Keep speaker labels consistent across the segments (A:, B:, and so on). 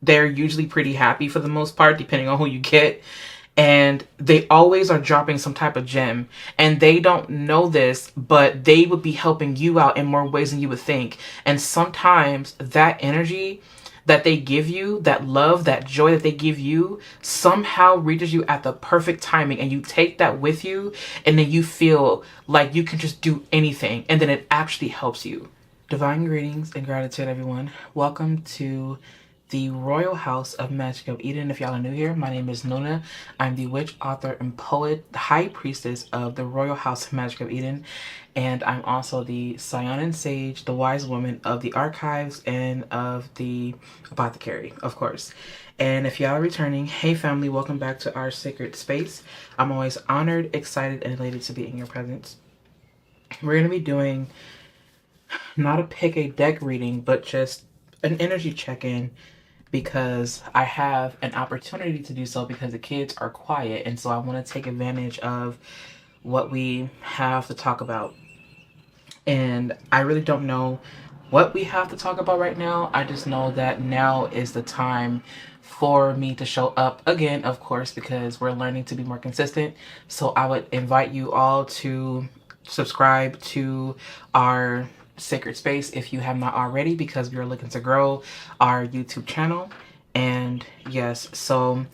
A: they're usually pretty happy for the most part, depending on who you get. And they always are dropping some type of gem. And they don't know this, but they would be helping you out in more ways than you would think. And sometimes that energy that they give you, that love, that joy that they give you, somehow reaches you at the perfect timing. And you take that with you, and then you feel like you can just do anything. And then it actually helps you. Divine greetings and gratitude, everyone. Welcome to the Royal House of Magic of Eden. If y'all are new here, my name is Nona. I'm the witch, author, and poet, the high priestess of the Royal House of Magic of Eden. And I'm also the Scionan Sage, the wise woman of the archives and of the apothecary, of course. And if y'all are returning, hey family, welcome back to our sacred space. I'm always honored, excited, and elated to be in your presence. We're going to be doing not a pick a deck reading, but just an energy check-in, because I have an opportunity to do so because the kids are quiet, and so I want to take advantage of what we have to talk about. And I really don't know what we have to talk about right now. I just know that now is the time for me to show up again, of course, because we're learning to be more consistent. So I would invite you all to subscribe to our sacred space if you have not already, because we are looking to grow our YouTube channel. And yes, so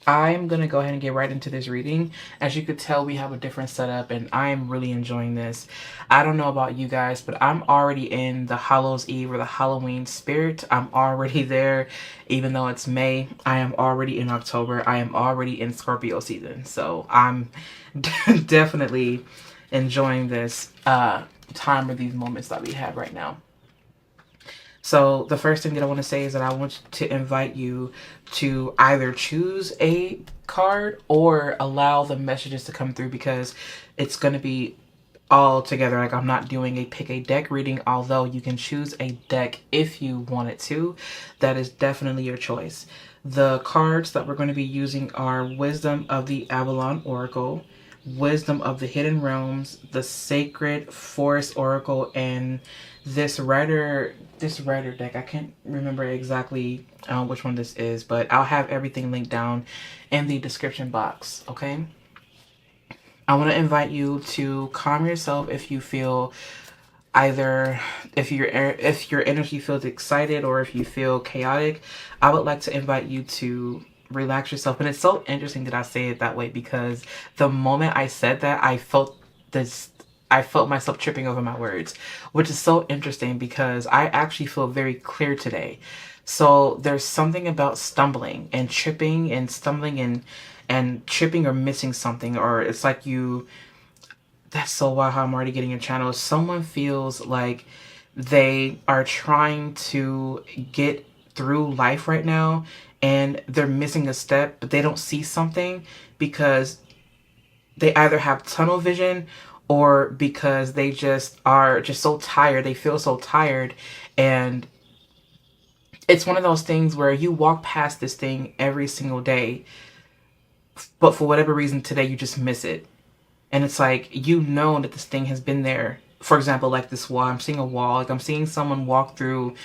A: I'm gonna go ahead and get right into this reading. As you could tell, we have a different setup, and I'm really enjoying this. I don't know about you guys, but I'm already in the Hallows Eve or the Halloween spirit. I'm already there. Even though it's May, I am already in October. I am already in Scorpio season. So I'm definitely enjoying this time or these moments that we have right now. So the first thing that I want to say is that I want to invite you to either choose a card or allow the messages to come through, because it's going to be all together. Like, I'm not doing a pick a deck reading, although you can choose a deck if you wanted to. That is definitely your choice. The cards that we're going to be using are Wisdom of the Avalon Oracle, Wisdom of the Hidden Realms, the Sacred Forest Oracle, and this rider deck. I can't remember exactly which one this is, but I'll have everything linked down in the description box. Okay, I want to invite you to calm yourself if you feel either if your energy feels excited or if you feel chaotic. I would like to invite you to relax yourself. And it's so interesting that I say it that way, because the moment I said that, I felt myself tripping over my words, which is so interesting because I actually feel very clear today. So there's something about stumbling and tripping and stumbling and tripping or missing something, or it's like that's so wild how I'm already getting a channel. Someone feels like they are trying to get through life right now and they're missing a step, but they don't see something because they either have tunnel vision or because they just are just so tired. They feel so tired. And it's one of those things where you walk past this thing every single day, but for whatever reason today you just miss it. And it's like, you know that this thing has been there. For example, like this wall. I'm seeing a wall. Like, I'm seeing someone walk through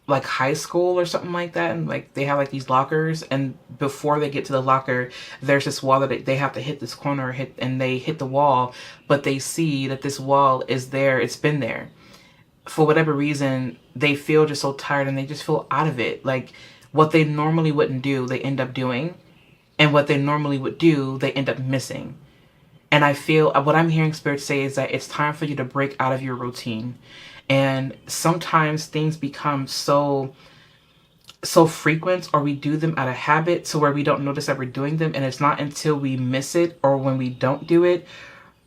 A: like high school or something like that, and like they have like these lockers, and before they get to the locker there's this wall that they have to hit this corner, and they hit the wall, but they see that this wall is there. It's been there. For whatever reason, they feel just so tired and they just feel out of it. Like, what they normally wouldn't do, they end up doing, and what they normally would do, they end up missing. And I feel what I'm hearing Spirit say is that it's time for you to break out of your routine. And sometimes things become so frequent, or we do them out of habit, to where we don't notice that we're doing them. And it's not until we miss it, or when we don't do it,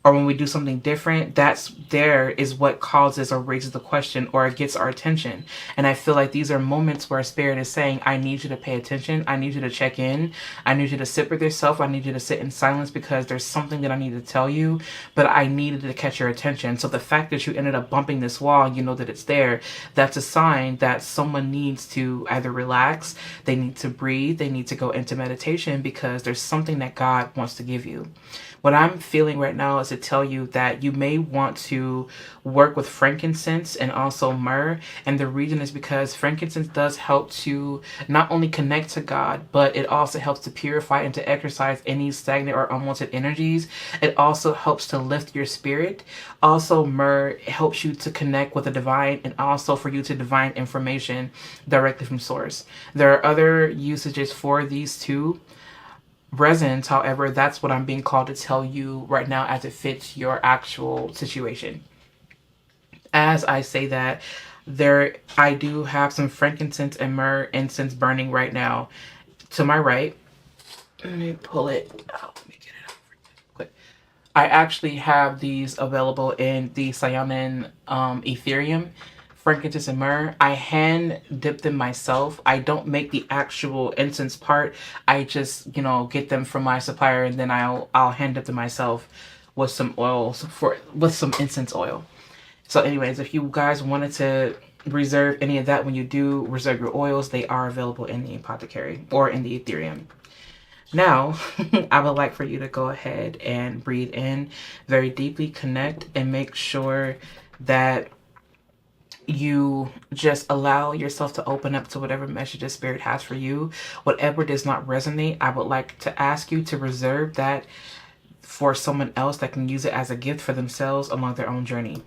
A: or when we do something different, there is what causes or raises the question, or it gets our attention. And I feel like these are moments where Spirit is saying, I need you to pay attention. I need you to check in. I need you to sit with yourself. I need you to sit in silence, because there's something that I need to tell you, but I needed to catch your attention. So the fact that you ended up bumping this wall, you know that it's there, that's a sign that someone needs to either relax, they need to breathe, they need to go into meditation, because there's something that God wants to give you. What I'm feeling right now is to tell you that you may want to work with frankincense and also myrrh. And the reason is because frankincense does help to not only connect to God, but it also helps to purify and to exercise any stagnant or unwanted energies. It also helps to lift your spirit. Also, myrrh helps you to connect with the divine and also for you to divine information directly from source. There are other usages for these two resins, however, that's what I'm being called to tell you right now as it fits your actual situation. As I say that, I do have some frankincense and myrrh incense burning right now to my right. Let me pull it out. Let me get it out quick. I actually have these available in the cyanin Ethereum, frankincense and myrrh. I hand dip them myself. I don't make the actual incense part. I just, get them from my supplier, and then I'll hand dip them myself with some oils with some incense oil. So anyways, if you guys wanted to reserve any of that when you do reserve your oils, they are available in the apothecary or in the Ethereum. Now, I would like for you to go ahead and breathe in very deeply, connect, and make sure that you just allow yourself to open up to whatever message the Spirit has for you. Whatever does not resonate, I would like to ask you to reserve that for someone else that can use it as a gift for themselves along their own journey.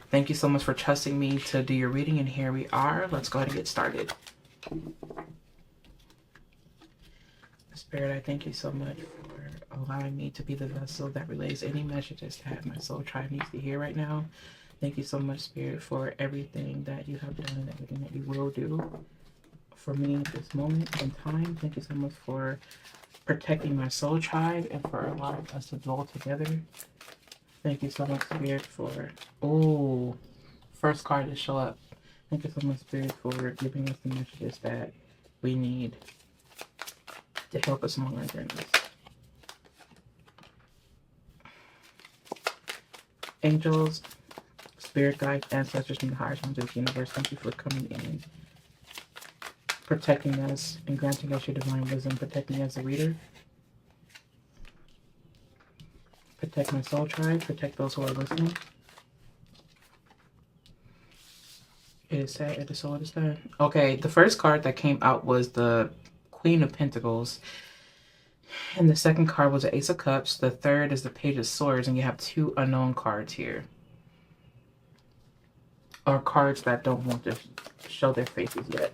A: Thank you so much for trusting me to do your reading, and here we are. Let's go ahead and get started. Spirit, I thank you so much for allowing me to be the vessel that relays any messages that my soul tribe needs to hear right now. Thank you so much, Spirit, for everything that you have done and everything that you will do for me at this moment in time. Thank you so much for protecting my soul tribe and for allowing us to dwell together. Thank you so much, Spirit, for... Oh, first card to show up. Thank you so much, Spirit, for giving us the messages that we need to help us along our journeys. Angels, spirit guides, ancestors from the higher realms of the universe, thank you for coming in, protecting us and granting us your divine wisdom, protecting us as a reader. Protect my soul tribe, protect those who are listening. It is said, it is so, it is done. Okay, the first card that came out was the Queen of Pentacles. And the second card was the Ace of Cups. The third is the Page of Swords. And you have two unknown cards here. Or cards that don't want to show their faces yet.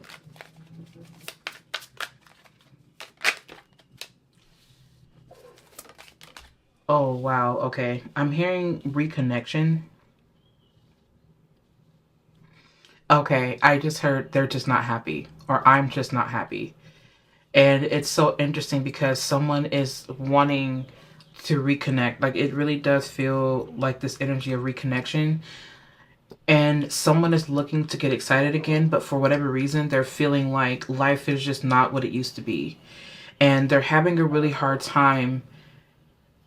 A: Oh, wow. Okay. I'm hearing reconnection. Okay. I just heard they're just not happy. Or I'm just not happy. And it's so interesting because someone is wanting to reconnect. Like, it really does feel like this energy of reconnection. And someone is looking to get excited again, but for whatever reason, they're feeling like life is just not what it used to be. And they're having a really hard time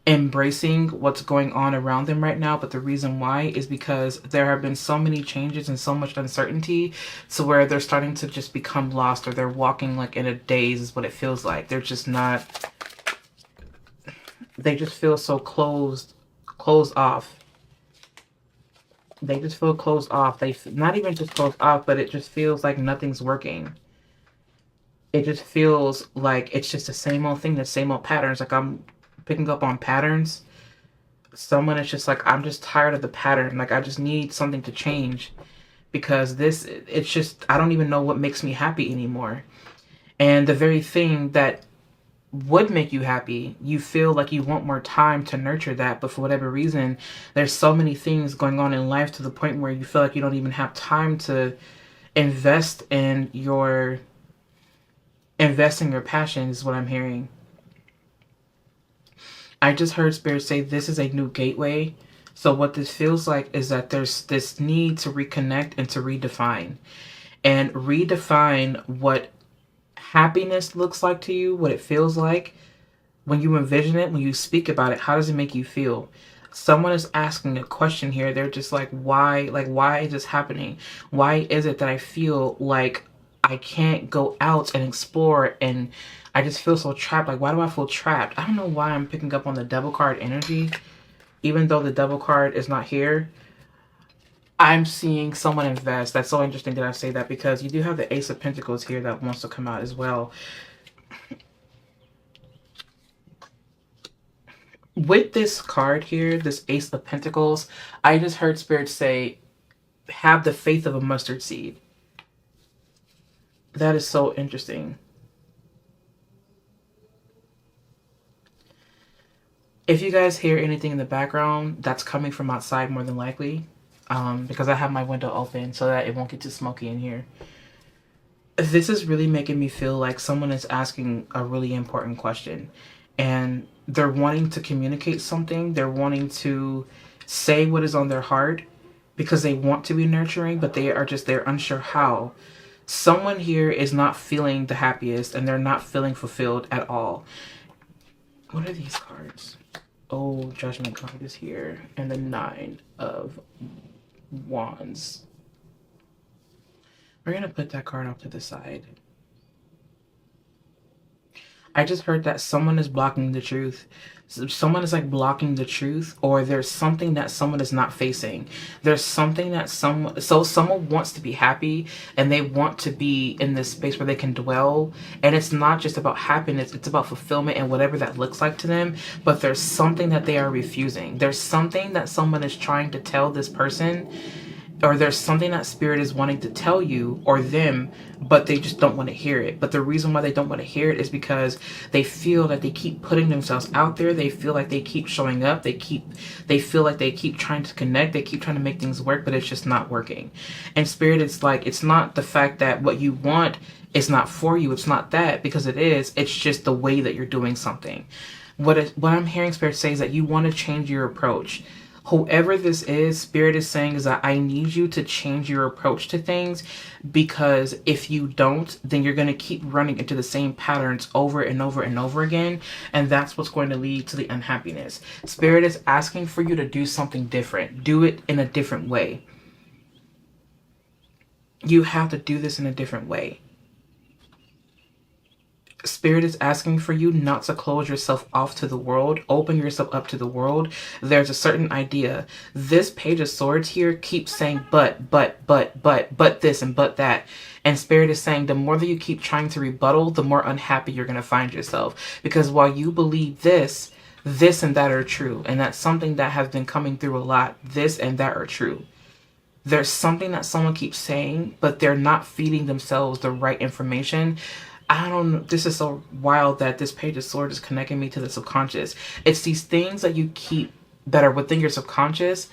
A: embracing what's going on around them right now. But the reason why is because there have been so many changes and so much uncertainty to where they're starting to just become lost, or they're walking like in a daze is what it feels like. They're just not, they just feel so closed off. They just feel closed off. They not even just closed off, but it just feels like nothing's working. It just feels like it's just the same old thing, the same old patterns. Like I'm picking up on patterns. Someone is just like, I'm just tired of the pattern. Like I just need something to change because it's just, I don't even know what makes me happy anymore. And the very thing that would make you happy, you feel like you want more time to nurture that, but for whatever reason, there's so many things going on in life to the point where you feel like you don't even have time to invest in your passions, is what I'm hearing. I just heard Spirit say this is a new gateway. So what this feels like is that there's this need to reconnect and to redefine. And redefine what happiness looks like to you, what it feels like. When you envision it, when you speak about it, how does it make you feel? Someone is asking a question here. They're just like, why is this happening? Why is it that I feel like I can't go out and explore, and I just feel so trapped. Like, why do I feel trapped? I don't know why I'm picking up on the Devil card energy, even though the Devil card is not here. I'm seeing someone invest. That's so interesting that I say that, because you do have the Ace of Pentacles here that wants to come out as well. With this card here, this Ace of Pentacles, I just heard Spirit say, have the faith of a mustard seed. That is so interesting. If you guys hear anything in the background, that's coming from outside more than likely, because I have my window open so that it won't get too smoky in here. This is really making me feel like someone is asking a really important question, and they're wanting to communicate something. They're wanting to say what is on their heart because they want to be nurturing, but they're unsure how. Someone here is not feeling the happiest, and they're not feeling fulfilled at all. What are these cards? Oh, Judgment card is here, and the Nine of Wands. We're going to put that card off to the side. I just heard that someone is blocking the truth. Someone is like blocking the truth, or there's something that someone is not facing. There's something that someone wants to be happy, and they want to be in this space where they can dwell. And it's not just about happiness, it's about fulfillment and whatever that looks like to them. But there's something that they are refusing. There's something that someone is trying to tell this person, or there's something that Spirit is wanting to tell you or them, but they just don't want to hear it. But the reason why they don't want to hear it is because they feel that they keep putting themselves out there. They feel like they keep showing up. They feel like they keep trying to connect. They keep trying to make things work, but it's just not working. And Spirit is like, it's not the fact that what you want is not for you. It's not that, because it is. It's just the way that you're doing something. What I'm hearing Spirit say is that you want to change your approach. Whoever this is, Spirit is saying is that I need you to change your approach to things, because if you don't, then you're going to keep running into the same patterns over and over and over again. And that's what's going to lead to the unhappiness. Spirit is asking for you to do something different. Do it in a different way. You have to do this in a different way. Spirit is asking for you not to close yourself off to the world. Open yourself up to the world. There's a certain idea. This Page of Swords here keeps saying but this and but that. And Spirit is saying the more that you keep trying to rebuttal, the more unhappy you're going to find yourself. Because while you believe this and that are true, and that's something that has been coming through a lot, this and that are true. There's something that someone keeps saying, but they're not feeding themselves the right information. I don't know. This is so wild that this Page of Swords is connecting me to the subconscious. It's these things that you keep that are within your subconscious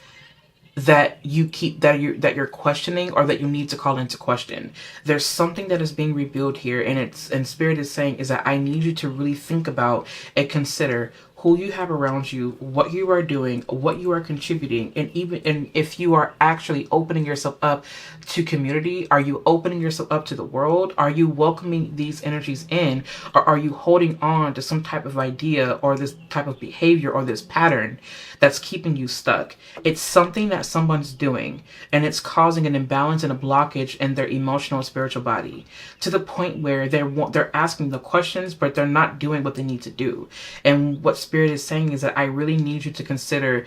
A: that you keep, that you're questioning, or that you need to call into question. There's something that is being revealed here, and Spirit is saying is that I need you to really think about and consider who you have around you, what you are doing, what you are contributing, and if you are actually opening yourself up to community. Are you opening yourself up to the world? Are you welcoming these energies in, or are you holding on to some type of idea or this type of behavior or this pattern that's keeping you stuck? It's something that someone's doing, and it's causing an imbalance and a blockage in their emotional and spiritual body, to the point where they're asking the questions, but they're not doing what they need to do. And what Spirit is saying is that I really need you to consider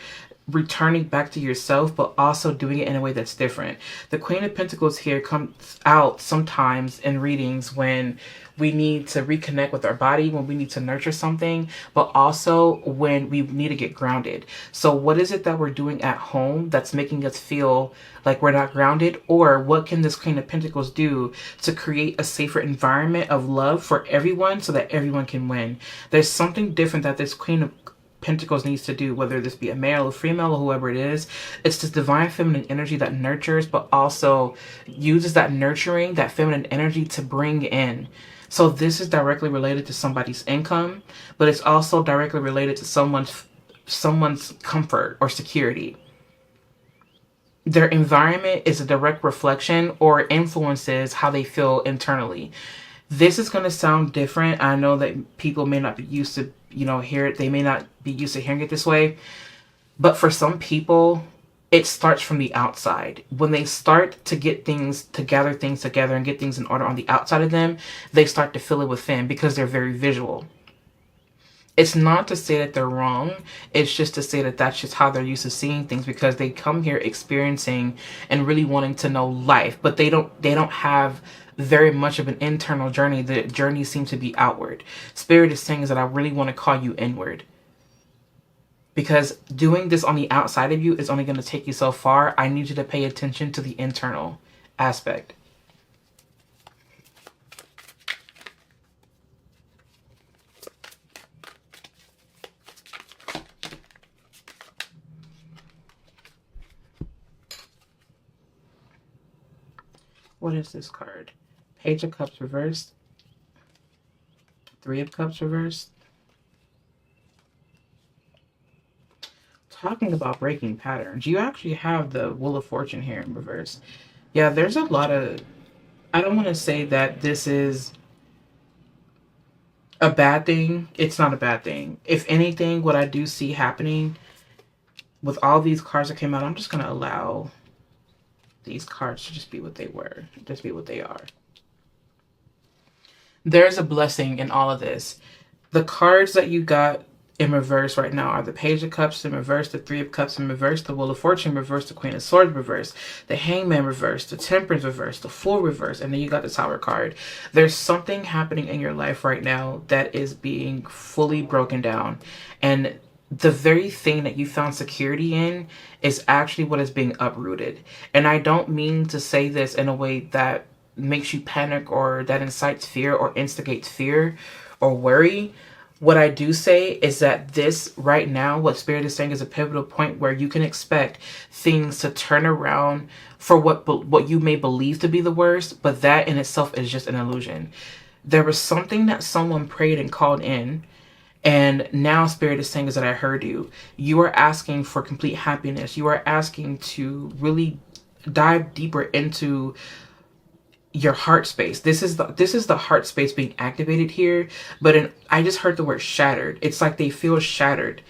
A: returning back to yourself, but also doing it in a way that's different. The Queen of Pentacles here comes out sometimes in readings when we need to reconnect with our body, when we need to nurture something, but also when we need to get grounded. So what is it that we're doing at home that's making us feel like we're not grounded? Or what can this Queen of Pentacles do to create a safer environment of love for everyone so that everyone can win? There's something different that this Queen of Pentacles needs to do, whether this be a male or female or whoever it is. It's this divine feminine energy that nurtures, but also uses that nurturing, that feminine energy to bring in. So this is directly related to somebody's income, but it's also directly related to someone's comfort or security. Their environment is a direct reflection or influences how they feel internally. This is going to sound different. I know that people may not be used to, hear it. They may not be used to hearing it this way. But for some people, it starts from the outside. When they start to get things, to gather things together and get things in order on the outside of them, they start to feel it within because they're very visual. It's not to say that they're wrong. It's just to say that that's just how they're used to seeing things, because they come here experiencing and really wanting to know life, but they don't have very much of an internal journey. The journey seems to be outward. Spirit is saying is that I really want to call you inward, because doing this on the outside of you is only going to take you so far. I need you to pay attention to the internal aspect. What is this card? Page of Cups reversed. Three of Cups reversed. Talking about breaking patterns, you actually have the Wheel of Fortune here in reverse. Yeah, there's a lot of, I don't want to say that this is a bad thing. It's not a bad thing. If anything, what I do see happening with all these cards that came out, I'm just going to allow these cards to just be what they were, just be what they are. There's a blessing in all of this. The cards that you got in reverse right now are the Page of Cups in reverse, the Three of Cups in reverse, the Wheel of Fortune reverse, the Queen of Swords reverse, the Hangman reverse, the Temperance reverse, the Fool reverse, and then you got the Tower card. There's something happening in your life right now that is being fully broken down, and the very thing that you found security in is actually what is being uprooted. And I don't mean to say this in a way that makes you panic or that incites fear or instigates fear or worry. What I do say is that this right now, what Spirit is saying, is a pivotal point where you can expect things to turn around for what you may believe to be the worst, but that in itself is just an illusion. There was something that someone prayed and called in, and now Spirit is saying is that I heard you. You are asking for complete happiness. You are asking to really dive deeper into your heart space. This is the heart space being activated here. But I just heard the word shattered. It's like they feel shattered,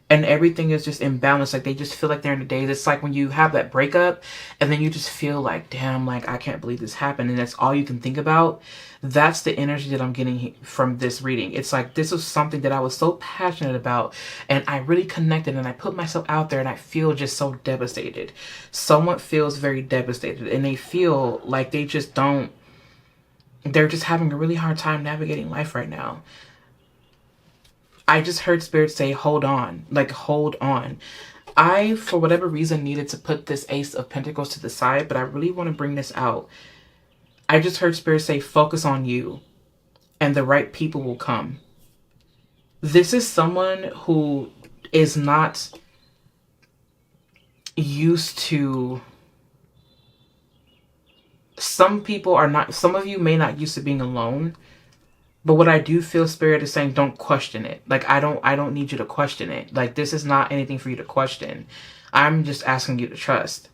A: and everything is just imbalanced. Like they just feel like they're in a daze. It's like when you have that breakup, and then you just feel like, damn, like I can't believe this happened, and that's all you can think about. That's the energy that I'm getting from this reading. It's like this was something that I was so passionate about, and I really connected, and I put myself out there, and I feel just so devastated. Someone feels very devastated, and they feel like they just don't, they're just having a really hard time navigating life right now. I just heard Spirit say, hold on, like hold on. I, for whatever reason, needed to put this Ace of Pentacles to the side, but I really want to bring this out. I just heard Spirit say, focus on you, and the right people will come. This is someone who is not used to, some people are not, some of you may not used to being alone, but what I do feel Spirit is saying, don't question it. Like, I don't need you to question it. Like, this is not anything for you to question. I'm just asking you to trust.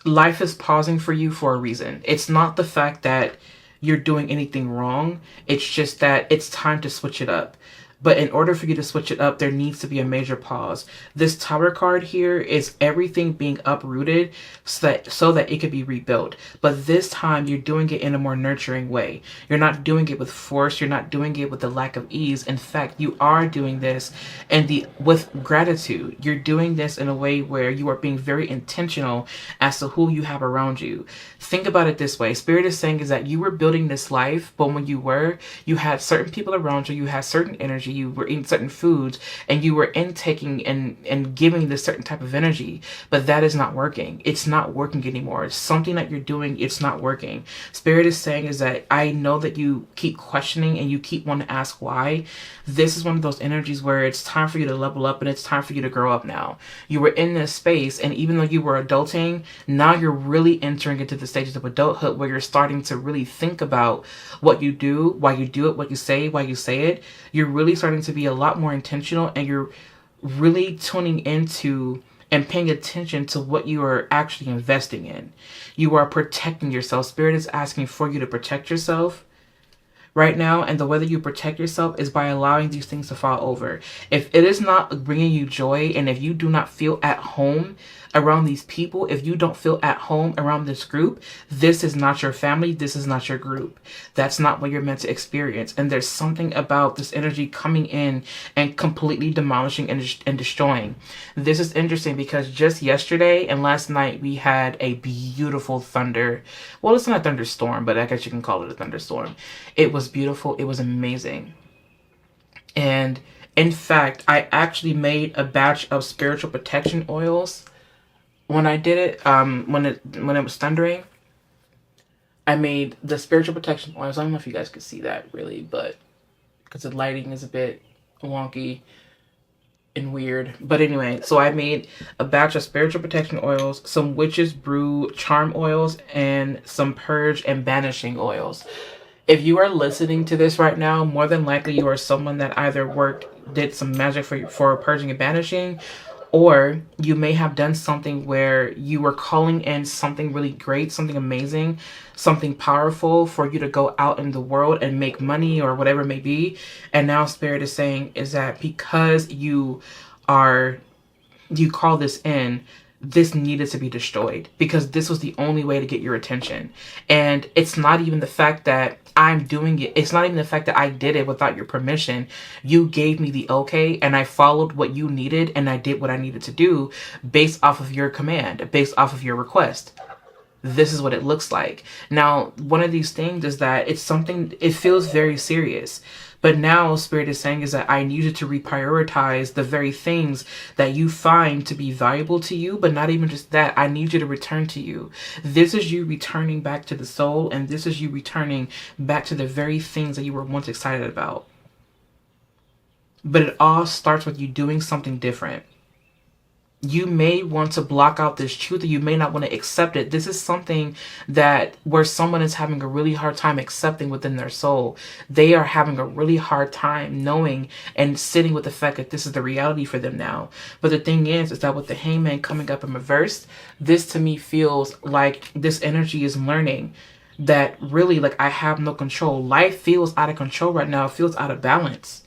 A: Life is pausing for you for a reason. It's not the fact that you're doing anything wrong. It's just that it's time to switch it up. But in order for you to switch it up, there needs to be a major pause. This Tower card here is everything being uprooted so that it could be rebuilt. But this time, you're doing it in a more nurturing way. You're not doing it with force. You're not doing it with the lack of ease. In fact, you are doing this with gratitude. You're doing this in a way where you are being very intentional as to who you have around you. Think about it this way. Spirit is saying is that you were building this life, but when you had certain people around you, you had certain energy, you were eating certain foods, and you were intaking and giving this certain type of energy, but that is not working. It's not working anymore. It's something that you're doing, it's not working. Spirit is saying is that I know that you keep questioning and you keep wanting to ask why. This is one of those energies where it's time for you to level up and it's time for you to grow up now. You were in this space, and even though you were adulting, now you're really entering into the stages of adulthood where you're starting to really think about what you do, why you do it, what you say, why you say it. You're really starting to be a lot more intentional, and you're really tuning into and paying attention to what you are actually investing in. You are protecting yourself. Spirit is asking for you to protect yourself right now, and the way that you protect yourself is by allowing these things to fall over. If it is not bringing you joy, and if you do not feel at home around these people, if you don't feel at home around this group, this is not your family, this is not your group. That's not what you're meant to experience. And there's something about this energy coming in and completely demolishing and destroying. This is interesting because just yesterday and last night we had a beautiful thunder. Well, it's not a thunderstorm, but I guess you can call it a thunderstorm. It was beautiful. It was amazing. And in fact, I actually made a batch of spiritual protection oils when I did it, when it was thundering. I made the spiritual protection oils. I don't know if you guys could see that really, but because the lighting is a bit wonky and weird. But anyway, so I made a batch of spiritual protection oils, some witch's brew charm oils, and some purge and banishing oils. If you are listening to this right now, more than likely you are someone that either did some magic for purging and banishing, or you may have done something where you were calling in something really great, something amazing, something powerful for you to go out in the world and make money or whatever it may be. And now Spirit is saying is that because you call this in, this needed to be destroyed because this was the only way to get your attention. And it's not even the fact that I'm doing it. It's not even the fact that I did it without your permission. You gave me the okay, and I followed what you needed, and I did what I needed to do based off of your command, based off of your request. This is what it looks like. Now, one of these things is that it feels very serious. But now Spirit is saying is that I need you to reprioritize the very things that you find to be valuable to you, but not even just that. I need you to return to you. This is you returning back to the soul, and this is you returning back to the very things that you were once excited about. But it all starts with you doing something different. You may want to block out this truth, or you may not want to accept it. This is something that where someone is having a really hard time accepting within their soul. They are having a really hard time knowing and sitting with the fact that this is the reality for them now. But the thing is that with the Hangman coming up in reverse, this to me feels like this energy is learning that really, like, I have no control. Life feels out of control right now. It feels out of balance.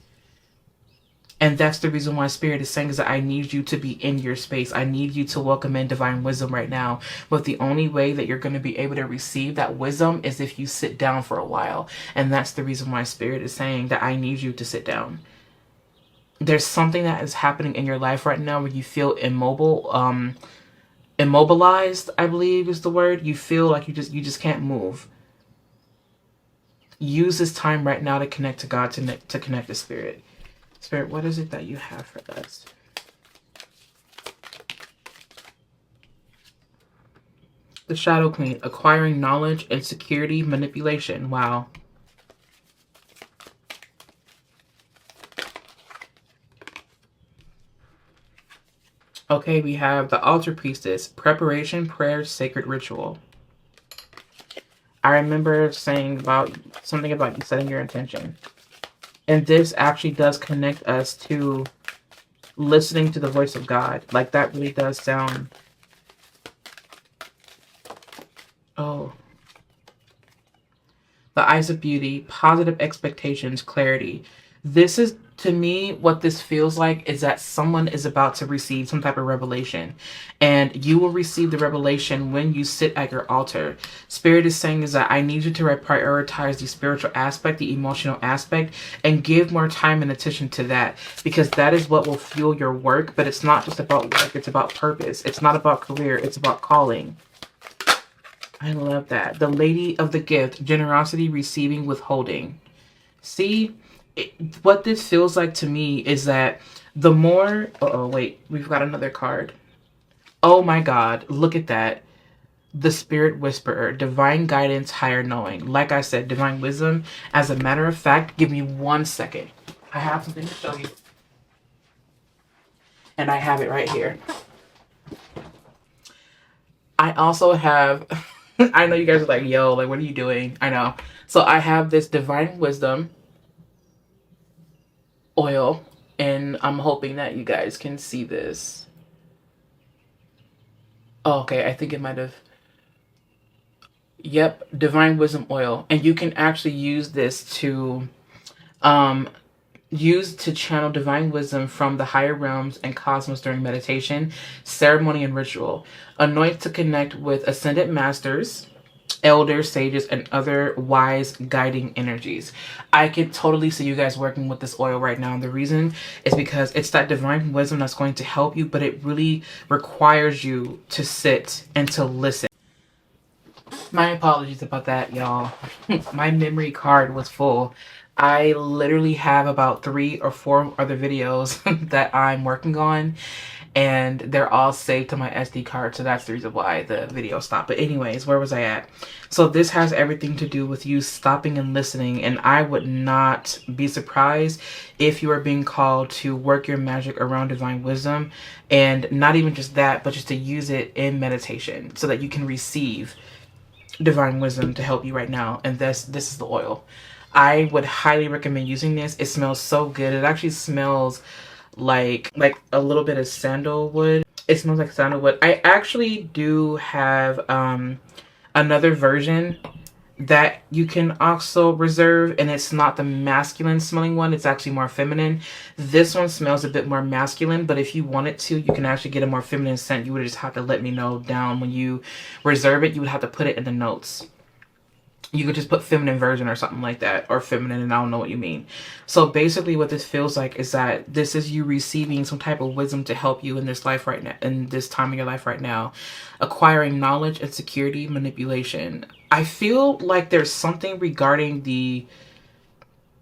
A: And that's the reason why Spirit is saying is that I need you to be in your space. I need you to welcome in divine wisdom right now. But the only way that you're going to be able to receive that wisdom is if you sit down for a while. And that's the reason why Spirit is saying that I need you to sit down. There's something that is happening in your life right now where you feel immobilized, I believe is the word. You feel like you just can't move. Use this time right now to connect to God, to connect to Spirit. Spirit, what is it that you have for us? The Shadow Queen, acquiring knowledge and security manipulation. Wow. Okay, we have the Altar Priestess, preparation, prayer, sacred ritual. I remember saying something about you setting your intention. And this actually does connect us to listening to the voice of God. Like, that really does sound... Oh. The Eyes of Beauty, positive expectations, clarity. This is, to me, what this feels like is that someone is about to receive some type of revelation. And you will receive the revelation when you sit at your altar. Spirit is saying is that I need you to prioritize the spiritual aspect, the emotional aspect, and give more time and attention to that. Because that is what will fuel your work. But it's not just about work, it's about purpose. It's not about career, it's about calling. I love that. The Lady of the Gift, generosity, receiving, withholding. See, what this feels like to me is that the more... Uh-oh, wait. We've got another card. Oh my God. Look at that. The Spirit Whisperer, divine guidance, higher knowing. Like I said, divine wisdom. As a matter of fact, give me 1 second. I have something to show you. And I have it right here. I also have... I know you guys are like, yo, like, what are you doing? I know. So I have this divine wisdom oil, and I'm hoping that you guys can see this. Oh, okay, I think it might have... Yep, divine wisdom oil. And you can actually use this to um channel divine wisdom from the higher realms and cosmos during meditation, ceremony, and ritual. Anoint to connect with ascended masters, elders, sages, and other wise guiding energies. I could totally see you guys working with this oil right now. And the reason is because it's that divine wisdom that's going to help you, but it really requires you to sit and to listen. My apologies about that, y'all. My memory card was full. I literally have about 3 or 4 other videos that I'm working on, and they're all saved to my SD card, so that's the reason why the video stopped. But anyways, where was I at? So this has everything to do with you stopping and listening, and I would not be surprised if you are being called to work your magic around divine wisdom, and not even just that, but just to use it in meditation so that you can receive divine wisdom to help you right now. And this is the oil. I would highly recommend using this. It smells so good. It actually smells like a little bit of sandalwood. It smells like sandalwood. I actually do have another version that you can also reserve, and it's not the masculine smelling one, it's actually more feminine. This one smells a bit more masculine, but if you wanted to, you can actually get a more feminine scent. You would just have to let me know down when you reserve it. You would have to put it in the notes. You could just put feminine version or something like that, or feminine, and I don't know what you mean. So basically what this feels like is that this is you receiving some type of wisdom to help you in this life right now, in this time of your life right now, acquiring knowledge and security, manipulation. I feel like there's something regarding the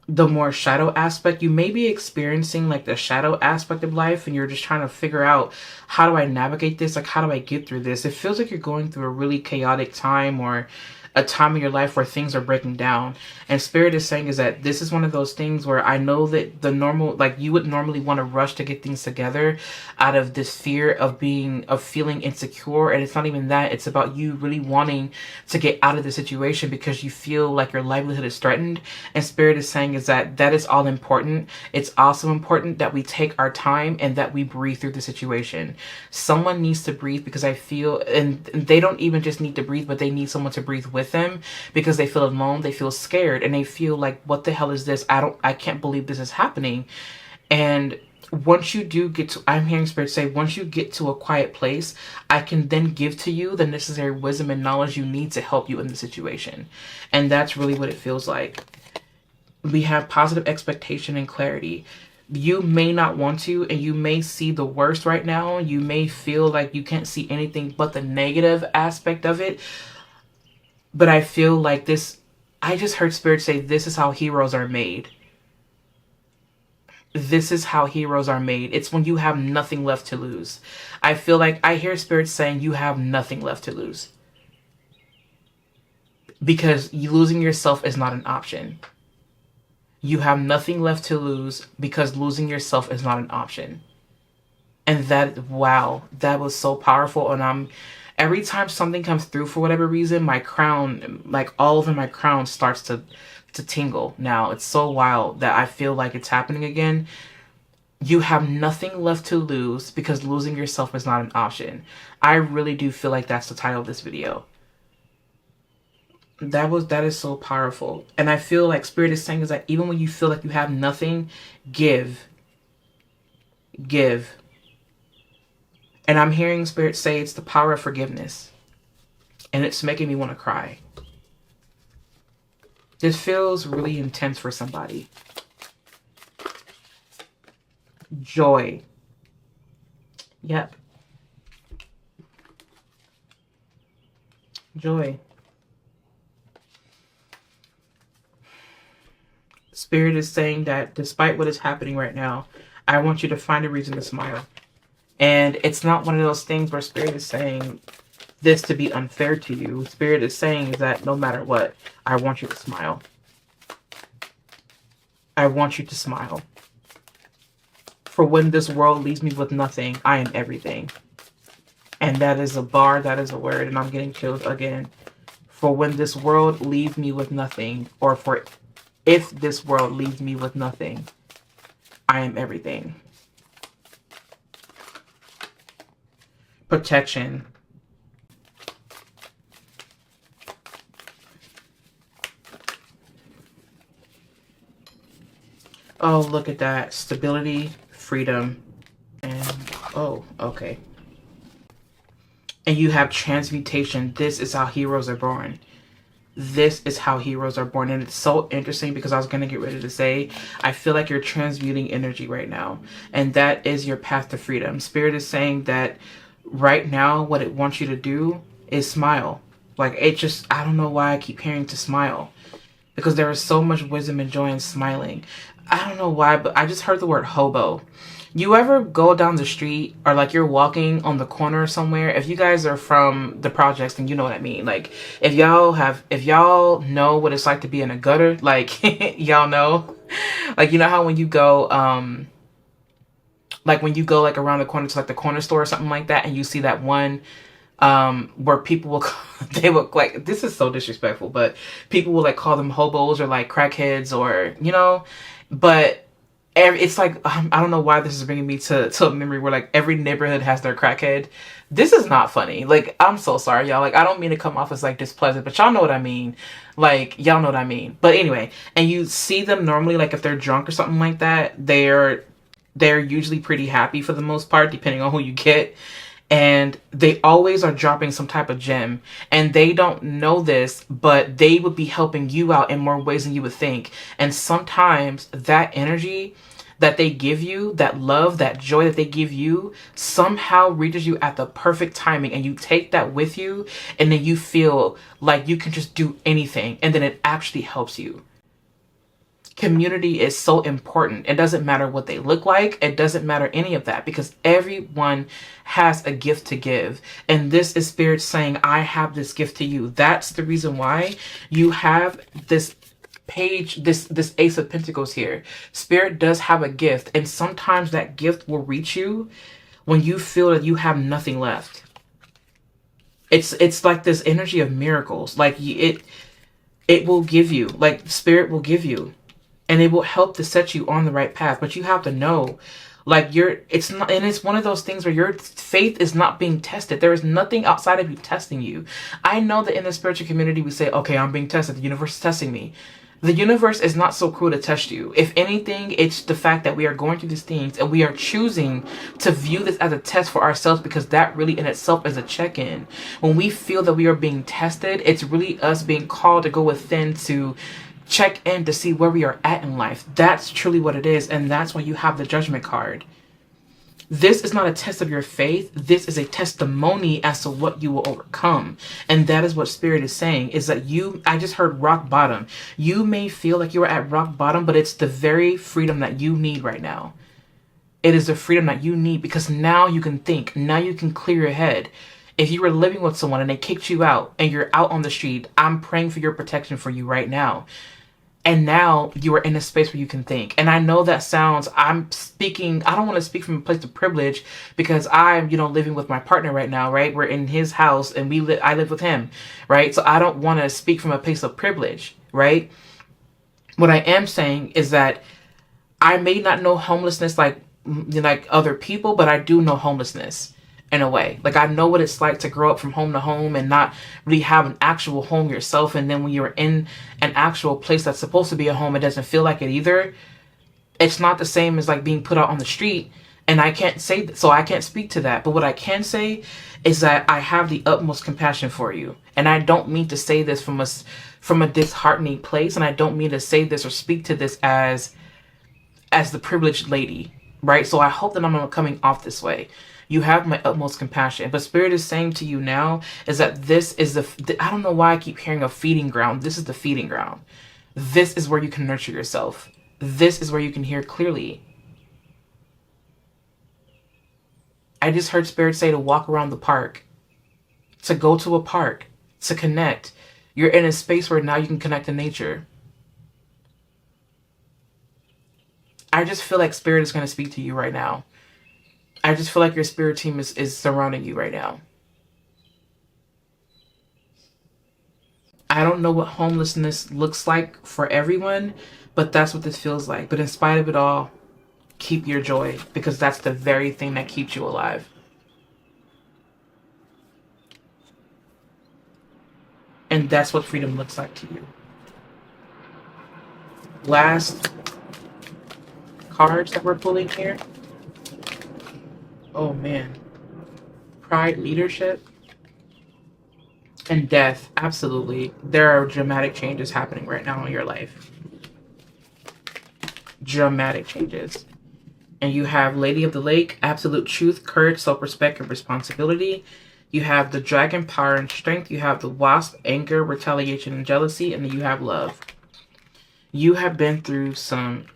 A: more shadow aspect. You may be experiencing like the shadow aspect of life, and you're just trying to figure out, how do I navigate this? Like, how do I get through this? It feels like you're going through a really chaotic time, or a time in your life where things are breaking down. And Spirit is saying is that this is one of those things where I know that the normal, like you would normally want to rush to get things together out of this fear of feeling insecure. And it's not even that. It's about you really wanting to get out of the situation because you feel like your livelihood is threatened. And Spirit is saying is that is all important. It's also important that we take our time and that we breathe through the situation. Someone needs to breathe, because I feel, and they don't even just need to breathe, but they need someone to breathe with them, because they feel alone, they feel scared, and they feel like, what the hell is this? I can't believe this is happening. And once you do get to, I'm hearing Spirit say, once you get to a quiet place, I can then give to you the necessary wisdom and knowledge you need to help you in the situation. And that's really what it feels like. We have positive expectation and clarity. You may not want to, and you may see the worst right now. You may feel like you can't see anything but the negative aspect of it. But I feel like this, I just heard Spirit say, this is how heroes are made. This is how heroes are made. It's when you have nothing left to lose. I feel like I hear Spirit saying you have nothing left to lose. Because losing yourself is not an option. You have nothing left to lose because losing yourself is not an option. And that, wow, that was so powerful. And every time something comes through for whatever reason, my crown, like all over my crown, starts to tingle now. It's so wild that I feel like it's happening again. You have nothing left to lose because losing yourself is not an option. I really do feel like that's the title of this video. That is so powerful. And I feel like Spirit is saying is that even when you feel like you have nothing, give. And I'm hearing Spirit say it's the power of forgiveness. And it's making me want to cry. This feels really intense for somebody. Joy. Yep. Joy. Spirit is saying that despite what is happening right now, I want you to find a reason to smile. And it's not one of those things where Spirit is saying this to be unfair to you. Spirit is saying that no matter what, I want you to smile. I want you to smile. For when this world leaves me with nothing, I am everything. And that is a bar, that is a word, and I'm getting chills again. For when this world leaves me with nothing, or for if this world leaves me with nothing, I am everything. Protection. Oh, look at that. Stability, freedom, and oh, okay. And you have transmutation. This is how heroes are born. This is how heroes are born. And it's so interesting because I was going to get ready to say, I feel like you're transmuting energy right now. And that is your path to freedom. Spirit is saying that right now, what it wants you to do is smile. Like, it just, I don't know why I keep hearing to smile. Because there is so much wisdom and joy in smiling. I don't know why, but I just heard the word hobo. You ever go down the street or like you're walking on the corner somewhere? If you guys are from the projects, then you know what I mean. Like if y'all know what it's like to be in a gutter, like y'all know. Like you know how when you go like when you go like around the corner to like the corner store or something like that and you see that one where people will they will like, this is so disrespectful, but people will like call them hobos or like crackheads or you know, but it's like I don't know why this is bringing me to a memory where like every neighborhood has their crackhead. This is not funny. Like I'm so sorry, y'all. Like I don't mean to come off as like displeasant, but y'all know what I mean. Like y'all know what I mean. But anyway, and you see them normally like if they're drunk or something like that, they're usually pretty happy for the most part, depending on who you get. And they always are dropping some type of gem, and they don't know this, but they would be helping you out in more ways than you would think. And sometimes that energy that they give you, that love, that joy that they give you, somehow reaches you at the perfect timing, and you take that with you, and then you feel like you can just do anything, and then it actually helps you. Community is so important. It doesn't matter what they look like. It doesn't matter any of that because everyone has a gift to give. And this is Spirit saying, I have this gift to you. That's the reason why you have this page, this Ace of Pentacles here. Spirit does have a gift, and sometimes that gift will reach you when you feel that you have nothing left. It's like this energy of miracles. Like it will give you, like Spirit will give you. And it will help to set you on the right path. But you have to know, like it's not, and it's one of those things where your faith is not being tested. There is nothing outside of you testing you. I know that in the spiritual community, we say, okay, I'm being tested. The universe is testing me. The universe is not so cruel to test you. If anything, it's the fact that we are going through these things and we are choosing to view this as a test for ourselves, because that really in itself is a check-in. When we feel that we are being tested, it's really us being called to go within to check in to see where we are at in life. That's truly what it is, and that's why you have the Judgment card. This is not a test of your faith. This is a testimony as to what you will overcome. And that is what Spirit is saying, is that I just heard rock bottom. You may feel like you are at rock bottom, but it's the very freedom that you need right now. It is the freedom that you need, because now you can think. Now you can clear your head. If you were living with someone and they kicked you out and you're out on the street, I'm praying for your protection for you right now. And now you are in a space where you can think. And I know that sounds, I'm speaking, I don't want to speak from a place of privilege because I'm, living with my partner right now, right? We're in his house and I live with him, right? So I don't want to speak from a place of privilege, right? What I am saying is that I may not know homelessness like other people, but I do know homelessness. In a way, like I know what it's like to grow up from home to home and not really have an actual home yourself. And then when you're in an actual place that's supposed to be a home, it doesn't feel like it either. It's not the same as like being put out on the street. And I can't say that, so I can't speak to that. But what I can say is that I have the utmost compassion for you. And I don't mean to say this from a disheartening place. And I don't mean to say this or speak to this as the privileged lady, right? So I hope that I'm not coming off this way. You have my utmost compassion. But Spirit is saying to you now is that this is I don't know why I keep hearing a feeding ground. This is the feeding ground. This is where you can nurture yourself. This is where you can hear clearly. I just heard Spirit say to walk around the park, to go to a park, to connect. You're in a space where now you can connect to nature. I just feel like Spirit is going to speak to you right now. I just feel like your spirit team is surrounding you right now. I don't know what homelessness looks like for everyone, but that's what this feels like. But in spite of it all, keep your joy, because that's the very thing that keeps you alive. And that's what freedom looks like to you. Last cards that we're pulling here. Oh man. Pride, leadership, and death. Absolutely. There are dramatic changes happening right now in your life. Dramatic changes. And you have Lady of the Lake, absolute truth, courage, self-respect, and responsibility. You have the dragon, power and strength. You have the wasp, anger, retaliation, and jealousy. And then you have love. You have been through some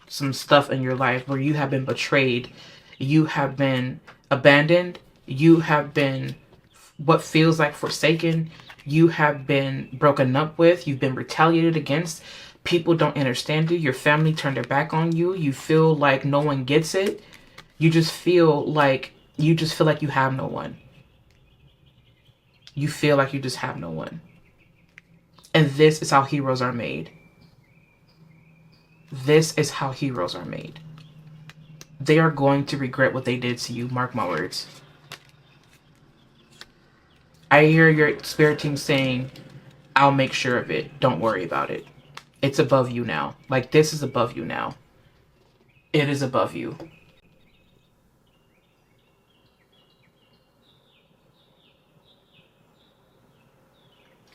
A: stuff in your life where you have been betrayed. You have been abandoned. You have been what feels like forsaken. You have been broken up with. You've been retaliated against. People don't understand you. Your family turned their back on you. You feel like no one gets it. You just feel like you have no one. You feel like you just have no one. And this is how heroes are made. This is how heroes are made. They are going to regret what they did to you. Mark my words. I hear your spirit team saying, I'll make sure of it. Don't worry about it. It's above you now. Like, this is above you now. It is above you.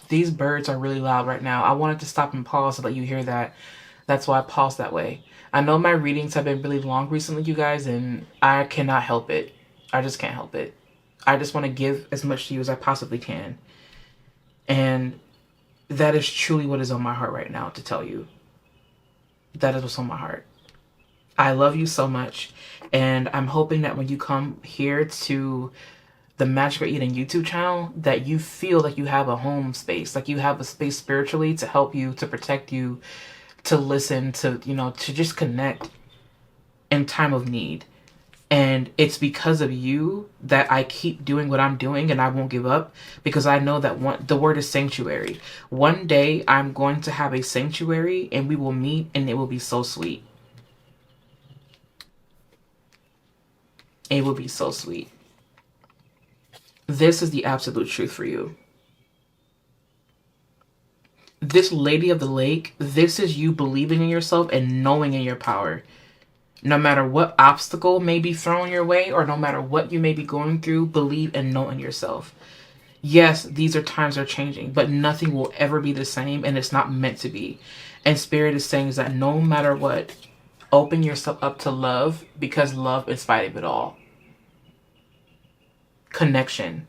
A: These birds are really loud right now. I wanted to stop and pause to let you hear that. That's why I paused that way. I know my readings have been really long recently, you guys, and I cannot help it. I just can't help it. I just want to give as much to you as I possibly can. And that is truly what is on my heart right now to tell you. That is what's on my heart. I love you so much. And I'm hoping that when you come here to the Magical Eden YouTube channel, that you feel like you have a home space, like you have a space spiritually to help you, to protect you, to listen, to, to just connect in time of need. And it's because of you that I keep doing what I'm doing, and I won't give up, because I know that the word is sanctuary. One day I'm going to have a sanctuary and we will meet, and it will be so sweet. It will be so sweet. This is the absolute truth for you. This Lady of the Lake, this is you believing in yourself and knowing in your power. No matter what obstacle may be thrown your way, or no matter what you may be going through, believe and know in yourself. Yes, these are times are changing, but nothing will ever be the same, and it's not meant to be. And Spirit is saying is that no matter what, open yourself up to love, because love in spite of it all. Connection.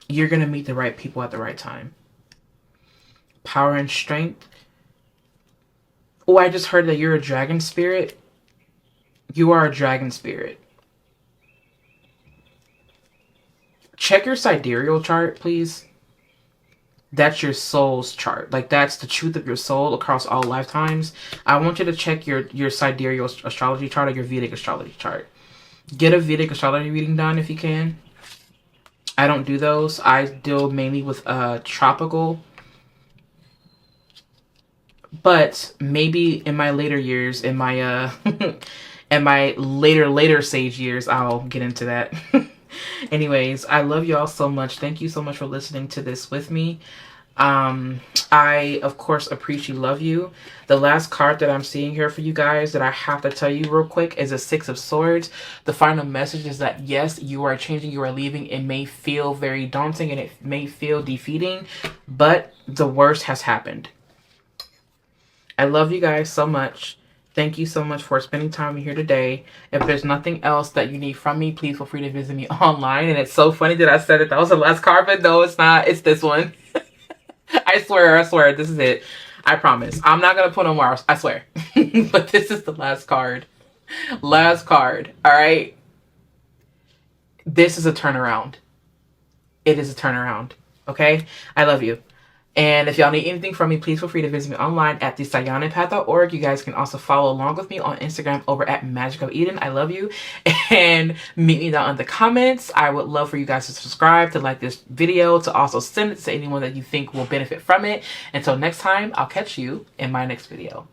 A: You're going to meet the right people at the right time. Power and strength. Oh, I just heard that you're a dragon spirit. You are a dragon spirit. Check your sidereal chart, please. That's your soul's chart. Like, that's the truth of your soul across all lifetimes. I want you to check your sidereal astrology chart or your Vedic astrology chart. Get a Vedic astrology reading done if you can. I don't do those. I deal mainly with tropical. But maybe in my later years, in my in my later sage years, I'll get into that. Anyways, I love y'all so much. Thank you so much for listening to this with me. I, of course, appreciate love you. The last card that I'm seeing here for you guys that I have to tell you real quick is a Six of Swords. The final message is that, yes, you are changing, you are leaving. It may feel very daunting and it may feel defeating, but the worst has happened. I love you guys so much. Thank you so much for spending time here today. If there's nothing else that you need from me, please feel free to visit me online. And it's so funny that I said that was the last card, but no, it's not. It's this one. I swear, this is it. I promise. I'm not going to put no more, I swear. But this is the last card. Last card, all right? This is a turnaround. It is a turnaround, okay? I love you. And if y'all need anything from me, please feel free to visit me online at thescionipath.org. You guys can also follow along with me on Instagram over at Magic of Eden. I love you. And meet me down in the comments. I would love for you guys to subscribe, to like this video, to also send it to anyone that you think will benefit from it. Until next time, I'll catch you in my next video.